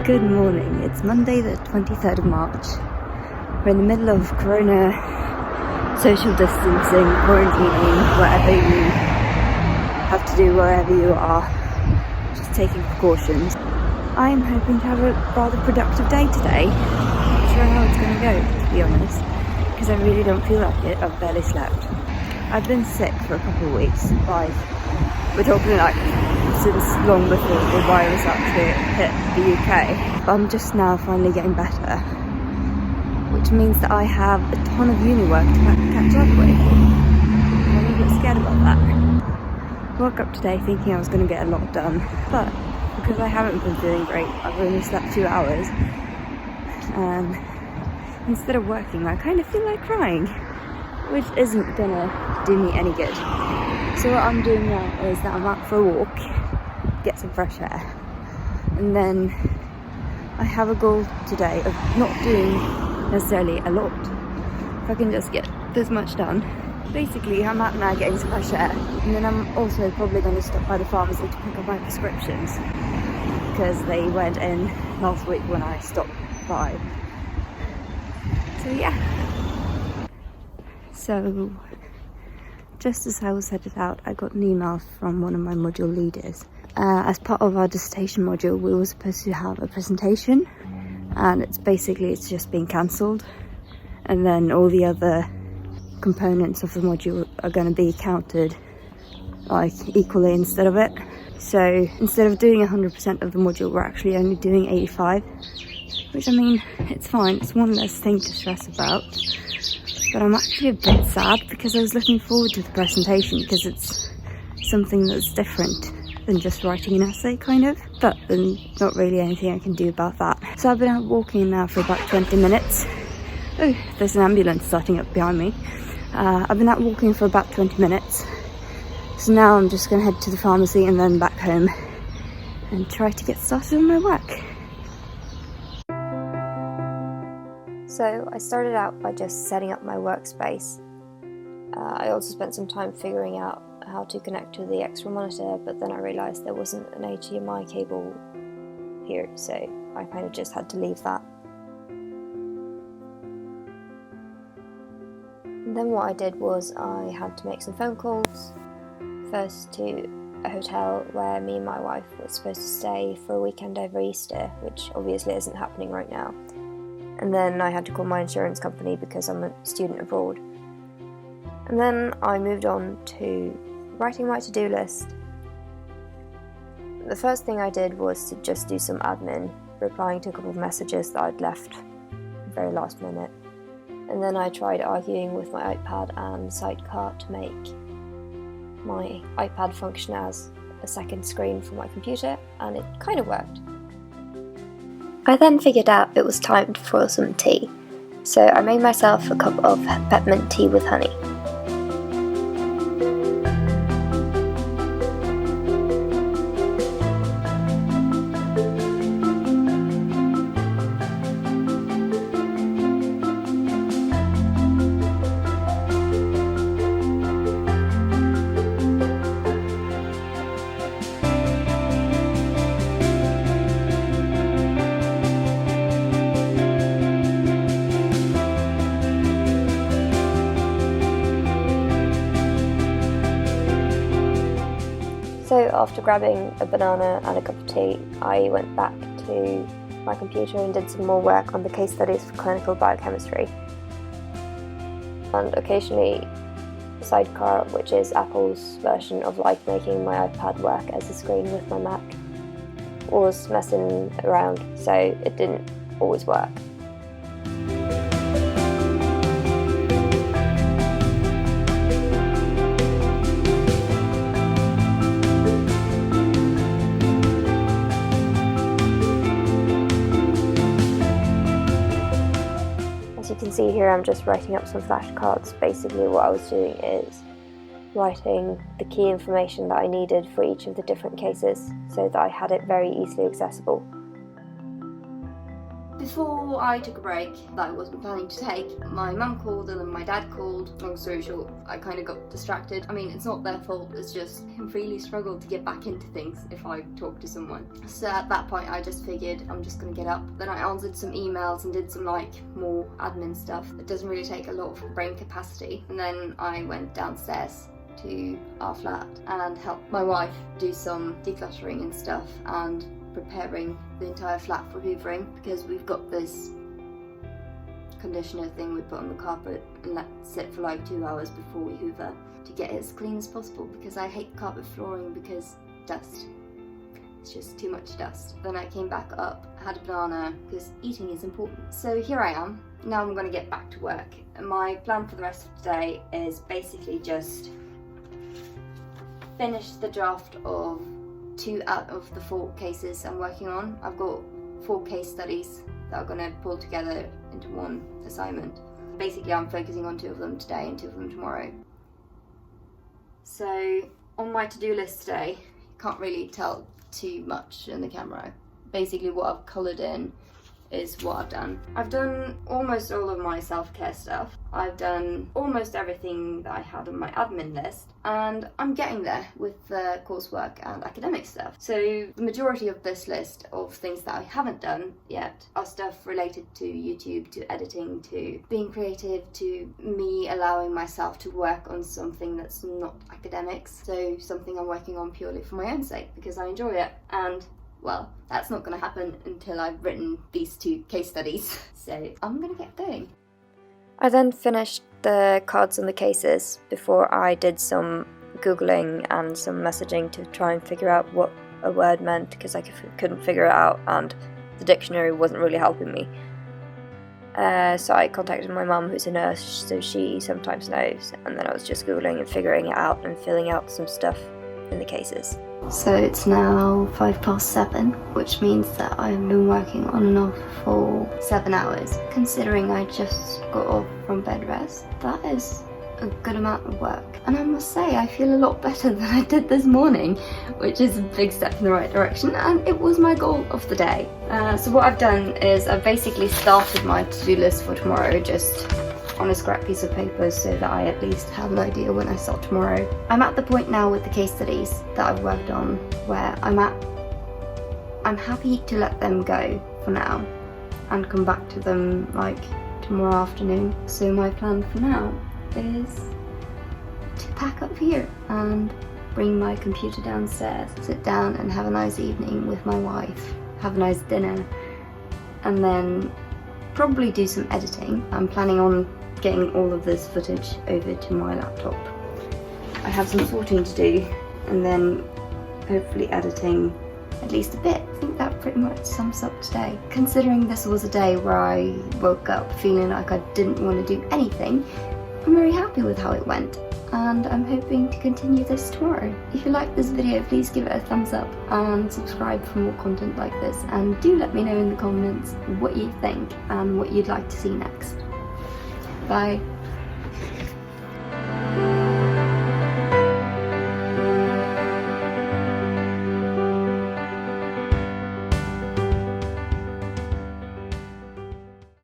Good morning, it's Monday the 23rd of March. We're in the middle of Corona social distancing, quarantining, whatever you have to do wherever you are, just taking precautions. I'm hoping to have a rather productive day today. Not sure how it's going to go, to be honest, because I really don't feel like it. I've barely slept. I've been sick for a couple of weeks, we're talking like since long before the virus actually hit the UK. But I'm just now finally getting better, which means that I have a ton of uni work to catch up with. I'm a bit scared about that. Woke up today thinking I was going to get a lot done, but because I haven't been feeling great, I've only slept 2 hours, and instead of working I kind of feel like crying, which isn't gonna do me any good. So what I'm doing now is that I'm out for a walk, get some fresh air, and then I have a goal today of not doing necessarily a lot. If I can just get this much done. Basically, I'm out now getting some fresh air, and then I'm also probably going to stop by the pharmacy to pick up my prescriptions, because they went in last week when I stopped by. So yeah. So just as I was headed out, I got an email from one of my module leaders. As part of our dissertation module, we were supposed to have a presentation, and it's just been cancelled, and then all the other components of the module are going to be counted like equally instead of it. So instead of doing 100% of the module, we're actually only doing 85, which, I mean, it's fine, it's one less thing to stress about. But I'm actually a bit sad because I was looking forward to the presentation, because it's something that's different than just writing an essay, kind of. But there's not really anything I can do about that. So I've been out walking now for about 20 minutes. Oh, there's an ambulance starting up behind me. I've been out walking for about 20 minutes. So now I'm just going to head to the pharmacy and then back home and try to get started on my work. So I started out by just setting up my workspace. I also spent some time figuring out how to connect to the external monitor, but then I realised there wasn't an HDMI cable here, so I kind of just had to leave that. And then what I did was I had to make some phone calls, first to a hotel where me and my wife were supposed to stay for a weekend over Easter, which obviously isn't happening right now. And then I had to call my insurance company because I'm a student abroad. And then I moved on to writing my to-do list. The first thing I did was to just do some admin, replying to a couple of messages that I'd left very last minute. And then I tried arguing with my iPad and Sidecar to make my iPad function as a second screen for my computer, and it kind of worked. I then figured out it was time for some tea, so I made myself a cup of peppermint tea with honey. So after grabbing a banana and a cup of tea, I went back to my computer and did some more work on the case studies for clinical biochemistry. And occasionally Sidecar, which is Apple's version of like making my iPad work as a screen with my Mac, was messing around, so it didn't always work. As you can see here, I'm just writing up some flashcards. Basically what I was doing is writing the key information that I needed for each of the different cases so that I had it very easily accessible. before I took a break that I wasn't planning to take, my mum called and then my dad called. Long story short, I kind of got distracted. I mean, it's not their fault, it's just I really struggled to get back into things if I talk to someone. So at that point I just figured I'm just gonna get up. Then I answered some emails and did some like more admin stuff that doesn't really take a lot of brain capacity. And then I went downstairs to our flat and helped my wife do some decluttering and stuff and preparing the entire flat for hoovering, because we've got this conditioner thing we put on the carpet and let it sit for like 2 hours before we hoover to get it as clean as possible, because I hate carpet flooring because dust. It's just too much dust. Then I came back up, had a banana, because eating is important. So here I am. Now I'm going to get back to work. And my plan for the rest of today is basically just finish the draft of 2 out of the 4 cases I'm working on. I've got 4 case studies that I'm going to pull together into one assignment. Basically I'm focusing on 2 of them today and 2 of them tomorrow. So on my to-do list today, you can't really tell too much in the camera. Basically what I've coloured in is what I've done. I've done almost all of my self-care stuff. I've done almost everything that I had on my admin list, and I'm getting there with the coursework and academic stuff. So the majority of this list of things that I haven't done yet are stuff related to YouTube, to editing, to being creative, to me allowing myself to work on something that's not academics. So something I'm working on purely for my own sake because I enjoy it. And well, that's not going to happen until I've written these 2 case studies. So I'm going to get going. I then finished the cards on the cases before I did some Googling and some messaging to try and figure out what a word meant, because I couldn't figure it out and the dictionary wasn't really helping me. So I contacted my mum, who's a nurse, so she sometimes knows, and then I was just Googling and figuring it out and filling out some stuff in the cases. So it's now 7:05, which means that I've been working on and off for 7 hours. Considering I just got off from bed rest, that is a good amount of work. And I must say, I feel a lot better than I did this morning, which is a big step in the right direction, and it was my goal of the day. So what I've done is I've basically started my to-do list for tomorrow, just on a scrap piece of paper, so that I at least have an idea when I start tomorrow. I'm at the point now with the case studies that I've worked on where I'm happy to let them go for now and come back to them like tomorrow afternoon. So my plan for now is to pack up here and bring my computer downstairs, sit down and have a nice evening with my wife, have a nice dinner, and then probably do some editing. I'm planning on getting all of this footage over to my laptop. I have some sorting to do and then hopefully editing at least a bit. I think that pretty much sums up today. Considering this was a day where I woke up feeling like I didn't want to do anything, I'm very happy with how it went, and I'm hoping to continue this tomorrow. If you like this video, please give it a thumbs up and subscribe for more content like this, and do let me know in the comments what you think and what you'd like to see next. Bye.